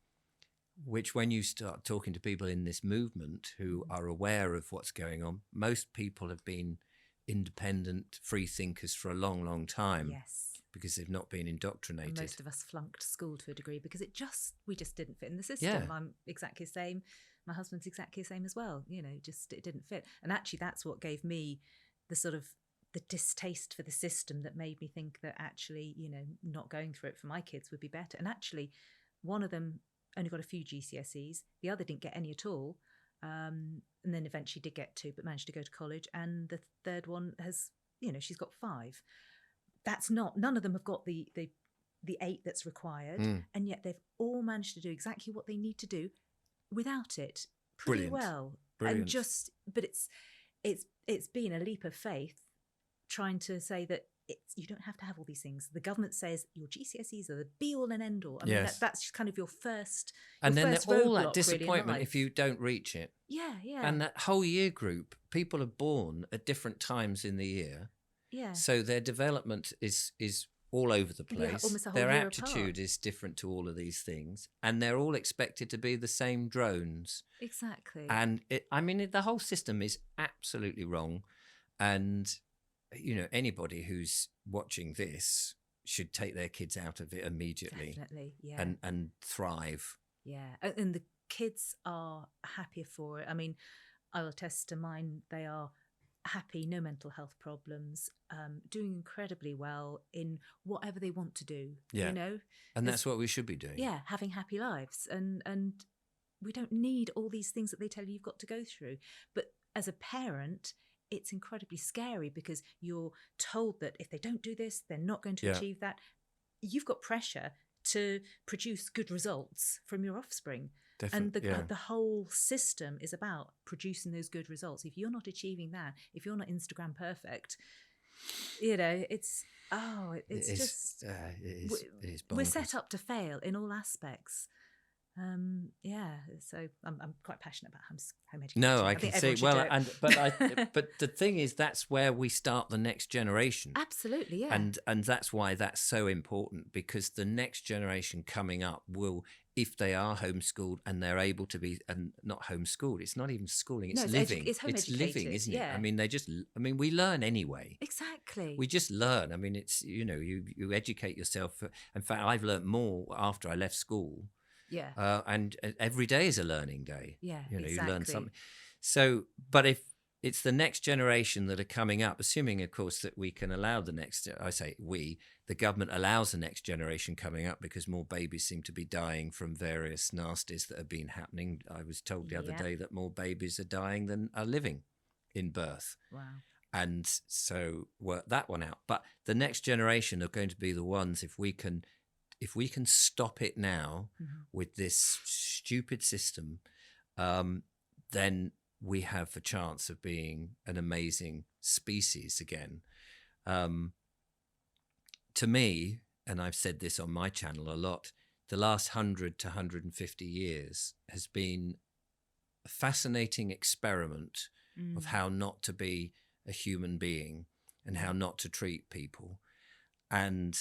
Speaker 3: when you start talking to people in this movement who are aware of what's going on, most people have been independent free thinkers for a long, long time.
Speaker 2: Yes.
Speaker 3: Because they've not been indoctrinated.
Speaker 2: And most of us flunked school to a degree because we just didn't fit in the system.
Speaker 3: Yeah.
Speaker 2: I'm exactly the same. My husband's exactly the same as well. Just it didn't fit. And actually that's what gave me the sort of the distaste for the system that made me think that actually, not going through it for my kids would be better. And actually one of them only got a few GCSEs. The other didn't get any at all. And then eventually did get 2, but managed to go to college. And the third one has, she's got 5. None of them have got the 8 that's required. And yet they've all managed to do exactly what they need to do without it pretty well.
Speaker 3: Brilliant.
Speaker 2: And but it's been a leap of faith trying to say that you don't have to have all these things. The government says your GCSEs are the be all and end all. I mean, that's kind of your first.
Speaker 3: And then all that
Speaker 2: really
Speaker 3: disappointment if you don't reach it.
Speaker 2: Yeah.
Speaker 3: And that whole year group, people are born at different times in the year.
Speaker 2: Yeah.
Speaker 3: So their development is all over the place.
Speaker 2: Almost a whole
Speaker 3: their
Speaker 2: year
Speaker 3: aptitude
Speaker 2: apart.
Speaker 3: is different to all of these things, and they're all expected to be the same drones.
Speaker 2: Exactly.
Speaker 3: And the whole system is absolutely wrong. And anybody who's watching this should take their kids out of it immediately.
Speaker 2: Definitely, yeah.
Speaker 3: And thrive.
Speaker 2: Yeah, and the kids are happier for it. I mean, I will attest to mine. They are happy, no mental health problems, doing incredibly well in whatever they want to do.
Speaker 3: Yeah. And that's what we should be doing.
Speaker 2: Yeah, having happy lives. And we don't need all these things that they tell you you've got to go through. But as a parent, it's incredibly scary because you're told that if they don't do this, they're not going to achieve that. You've got pressure to produce good results from your offspring. And the whole system is about producing those good results. If you're not achieving that, if you're not Instagram perfect, it's just we're set up to fail in all aspects. So I'm quite passionate about home education.
Speaker 3: No, I can see. Well, but the thing is, that's where we start the next generation.
Speaker 2: Absolutely, yeah.
Speaker 3: And that's why that's so important, because the next generation coming up will, if they are homeschooled and they're able to be, and not homeschooled, it's not even schooling, it's living.
Speaker 2: It's home educated,
Speaker 3: living, isn't
Speaker 2: yeah.
Speaker 3: it? We learn anyway.
Speaker 2: Exactly.
Speaker 3: We just learn. I mean, it's, you educate yourself. In fact, I've learned more after I left school.
Speaker 2: Yeah.
Speaker 3: And every day is a learning day.
Speaker 2: Yeah,
Speaker 3: exactly. You learn something. So, but if it's the next generation that are coming up, assuming, of course, that we can allow the government allows the next generation coming up, because more babies seem to be dying from various nasties that have been happening. I was told the other day that more babies are dying than are living in birth.
Speaker 2: Wow.
Speaker 3: And so work that one out. But the next generation are going to be the ones, if we can stop it now with this stupid system, then we have a chance of being an amazing species again. To me, and I've said this on my channel a lot, the last 100 to 150 years has been a fascinating experiment of how not to be a human being and how not to treat people. And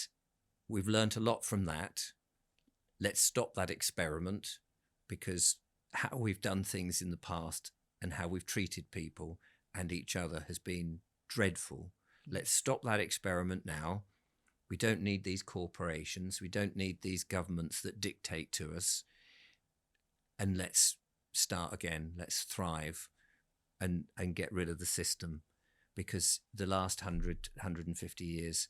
Speaker 3: we've learned a lot from that. Let's stop that experiment, because how we've done things in the past and how we've treated people and each other has been dreadful. Let's stop that experiment now. We don't need these corporations. We don't need these governments that dictate to us. And let's start again. Let's thrive and get rid of the system, because the last 150 years,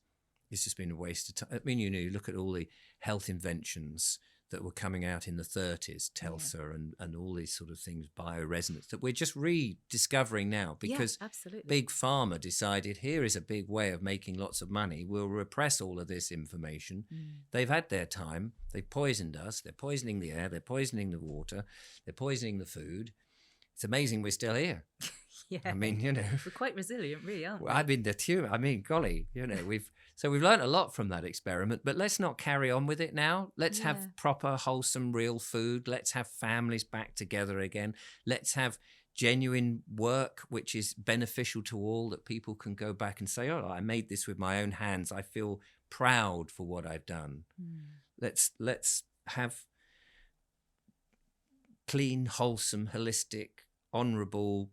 Speaker 3: it's just been a waste of time. I mean, you look at all the health inventions that were coming out in the 30s, Telsa and all these sort of things, bioresonance, that we're just rediscovering now because
Speaker 2: absolutely.
Speaker 3: Big Pharma decided here is a big way of making lots of money. We'll repress all of this information. They've had their time. They've poisoned us. They're poisoning the air. They're poisoning the water. They're poisoning the food. It's amazing we're still here.
Speaker 2: Yeah.
Speaker 3: I mean,
Speaker 2: we're quite resilient, really, aren't we?
Speaker 3: I mean, golly, we've learned a lot from that experiment, but let's not carry on with it now. Let's have proper, wholesome, real food. Let's have families back together again. Let's have genuine work, which is beneficial to all, that people can go back and say, oh, I made this with my own hands. I feel proud for what I've done. Let's have clean, wholesome, holistic, honourable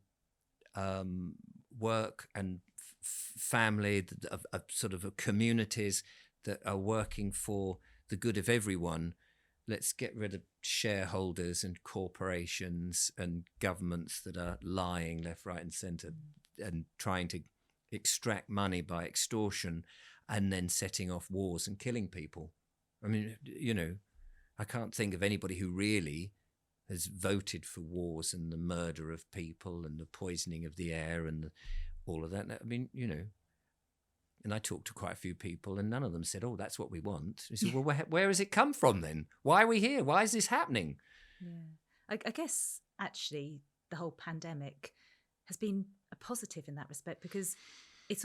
Speaker 3: work and family, of sort of communities that are working for the good of everyone. Let's get rid of shareholders and corporations and governments that are lying left, right and centre and trying to extract money by extortion and then setting off wars and killing people. I mean, I can't think of anybody who really has voted for wars and the murder of people and the poisoning of the air and all of that. I mean, and I talked to quite a few people and none of them said, oh, that's what we want. I said, well, where has it come from then? Why are we here? Why is this happening?
Speaker 2: Yeah. I guess actually the whole pandemic has been a positive in that respect, because it's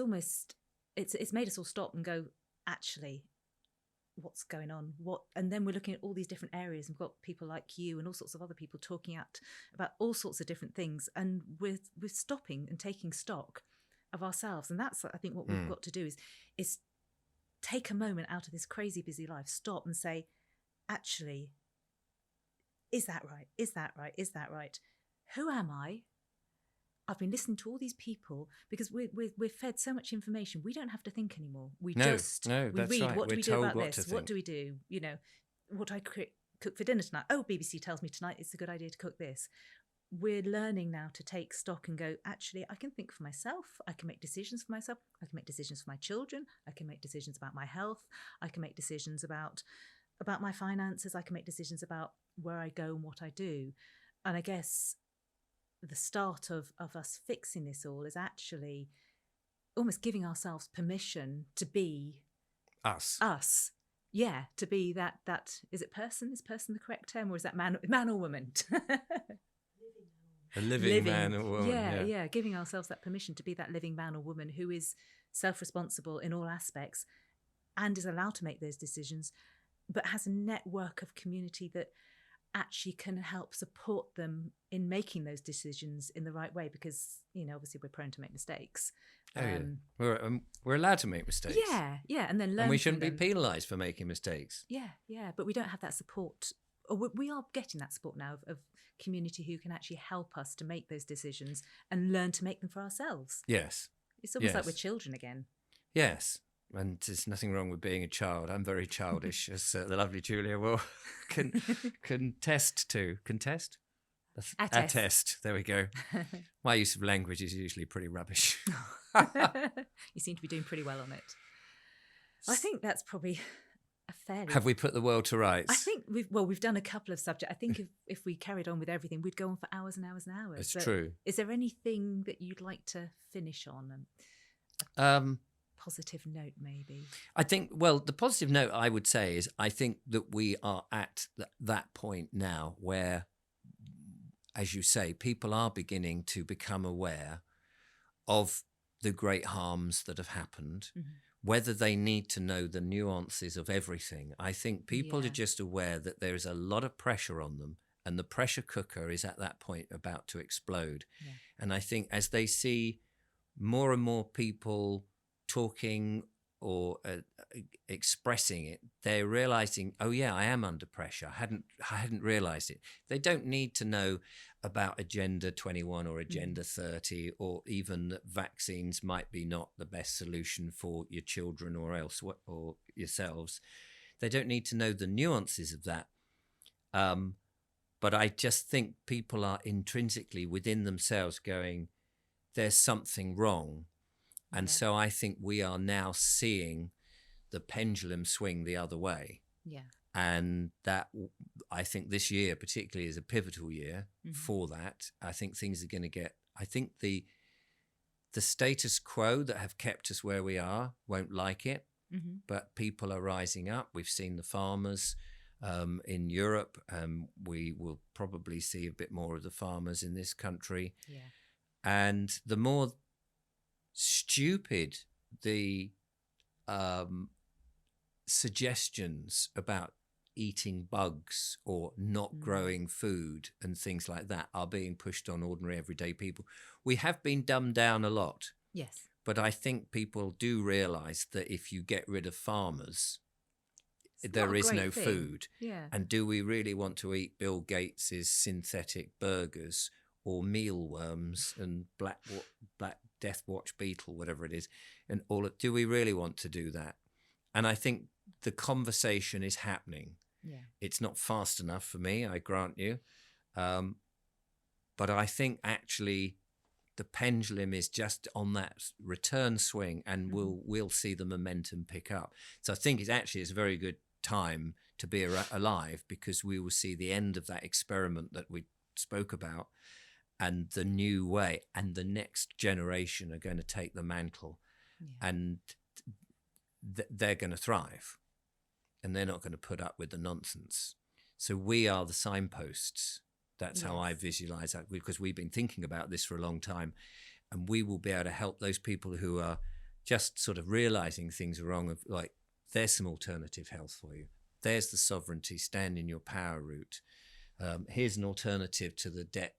Speaker 2: made us all stop and go, actually, what's going on, and then we're looking at all these different areas, and we've got people like you and all sorts of other people talking out about all sorts of different things, and we're stopping and taking stock of ourselves. And that's, I think, what we've got to do is take a moment out of this crazy busy life, stop and say, actually, is that right? Is that right? Is that right? Who am I? I've been listening to all these people, because we're fed so much information. We don't have to think anymore. We read.
Speaker 3: That's
Speaker 2: What
Speaker 3: right.
Speaker 2: do we
Speaker 3: We're
Speaker 2: do about
Speaker 3: told what
Speaker 2: this?
Speaker 3: to
Speaker 2: What do we do? What do I cook for dinner tonight? Oh, BBC tells me tonight it's a good idea to cook this. We're learning now to take stock and go, actually, I can think for myself. I can make decisions for myself. I can make decisions for my children. I can make decisions about my health. I can make decisions about my finances. I can make decisions about where I go and what I do. And I guess the start of us fixing this all is actually almost giving ourselves permission to be
Speaker 3: us.
Speaker 2: Yeah, to be that is it person? Is person the correct term, or is that man or woman?
Speaker 3: A living man or woman.
Speaker 2: Yeah, giving ourselves that permission to be that living man or woman who is self-responsible in all aspects and is allowed to make those decisions, but has a network of community that actually can help support them in making those decisions in the right way, because obviously we're prone to make mistakes.
Speaker 3: We're allowed to make mistakes.
Speaker 2: Yeah, and then learn.
Speaker 3: And we shouldn't
Speaker 2: from
Speaker 3: be
Speaker 2: them.
Speaker 3: penalised for making mistakes.
Speaker 2: Yeah, but we don't have that support. Or we are getting that support now of community who can actually help us to make those decisions and learn to make them for ourselves.
Speaker 3: Yes.
Speaker 2: It's almost like we're children again.
Speaker 3: Yes. And there's nothing wrong with being a child. I'm very childish, as the lovely Julia will contest to. Contest? Attest. There we go. My use of language is usually pretty rubbish.
Speaker 2: You seem to be doing pretty well on it. I think that's probably a fairly...
Speaker 3: Have we put the world to rights?
Speaker 2: I think we've done a couple of subjects. I think if we carried on with everything, we'd go on for hours and hours and hours.
Speaker 3: It's true.
Speaker 2: Is there anything that you'd like to finish on? Positive note, maybe.
Speaker 3: I think, well, the positive note I would say is I think that we are at that point now where, as you say, people are beginning to become aware of the great harms that have happened, whether they need to know the nuances of everything. I think people are just aware that there is a lot of pressure on them, and the pressure cooker is at that point about to explode. Yeah. And I think as they see more and more people talking or expressing it, they're realizing, oh yeah, I am under pressure. I hadn't realized it. They don't need to know about Agenda 21 or Agenda 30, or even that vaccines might be not the best solution for your children or yourselves. They don't need to know the nuances of that. But I just think people are intrinsically within themselves going, there's something wrong. And so I think we are now seeing the pendulum swing the other way.
Speaker 2: Yeah.
Speaker 3: And that, I think this year particularly is a pivotal year for that. I think things are going to get, I think the status quo that have kept us where we are won't like it, but people are rising up. We've seen the farmers in Europe. We will probably see a bit more of the farmers in this country.
Speaker 2: Yeah.
Speaker 3: And the more stupid the suggestions about eating bugs or not growing food and things like that are being pushed on ordinary everyday people. We have been dumbed down a lot.
Speaker 2: Yes.
Speaker 3: But I think people do realise that if you get rid of farmers, there is no food.
Speaker 2: Yeah.
Speaker 3: And do we really want to eat Bill Gates's synthetic burgers or mealworms and black death watch beetle, whatever it is, and do we really want to do that? And I think the conversation is happening.
Speaker 2: Yeah.
Speaker 3: It's not fast enough for me, I grant you. But I think actually the pendulum is just on that return swing, and we'll see the momentum pick up. So I think it's a very good time to be alive, because we will see the end of that experiment that we spoke about, and the new way, and the next generation are going to take the mantle, and they're going to thrive, and they're not going to put up with the nonsense. So we are the signposts. That's how I visualize that, because we've been thinking about this for a long time, and we will be able to help those people who are just sort of realizing things are wrong, of like, there's some alternative health for you. There's the sovereignty, stand in your power route. Here's an alternative to the debt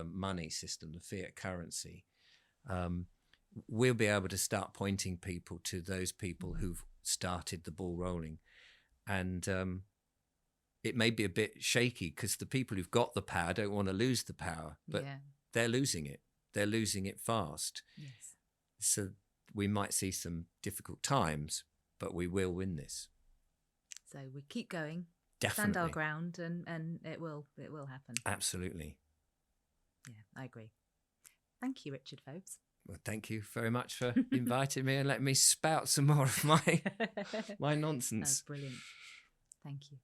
Speaker 3: money system, the fiat currency. We'll be able to start pointing people to those people who've started the ball rolling. And it may be a bit shaky because the people who've got the power don't want to lose the power, but they're losing it. They're losing it fast.
Speaker 2: Yes.
Speaker 3: So we might see some difficult times, but we will win this.
Speaker 2: So we keep going,
Speaker 3: Definitely.
Speaker 2: stand our ground, and it will happen.
Speaker 3: Absolutely.
Speaker 2: Yeah, I agree. Thank you, Richard Vobes.
Speaker 3: Well, thank you very much for inviting me and letting me spout some more of my nonsense.
Speaker 2: That's brilliant. Thank you.